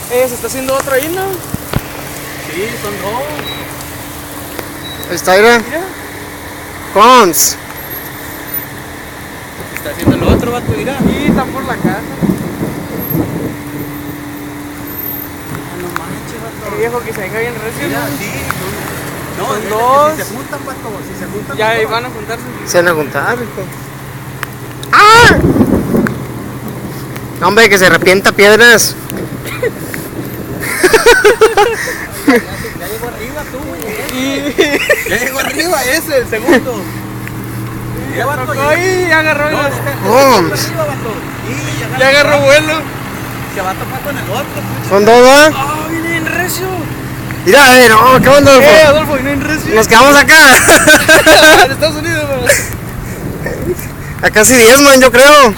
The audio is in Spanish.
Se está haciendo otro ahí, ¿no? Sí, son dos. Ahí está, mira. Mira. Cons. Se está haciendo el otro, vato, mira. Y están por la casa. No manches, vato. Viejo, que se venga bien recio. Mira, ¿No? sí, no, Son es de que dos. si se juntan, vato, si se juntan. Ya los ahí dos, van a juntarse. Se van a juntar, hijo. ¡Ah! Hombre, que se arrepienta piedras. Ya llegó arriba tú, güey. Y Ya llegó arriba ese, el segundo. Ya, vato, tocó ahí y agarró. No, el- Oh. arriba, vato. Y Ya agarró vuelo. Se va a topar con el otro, pucha. Son dos, ¿verdad? ¡Ah, viene bien recio! Mira, no, ¿qué onda, Adolfo? Adolfo, viene bien recio. Nos quedamos acá. En Estados Unidos, ¿no? A casi 10, man, yo creo.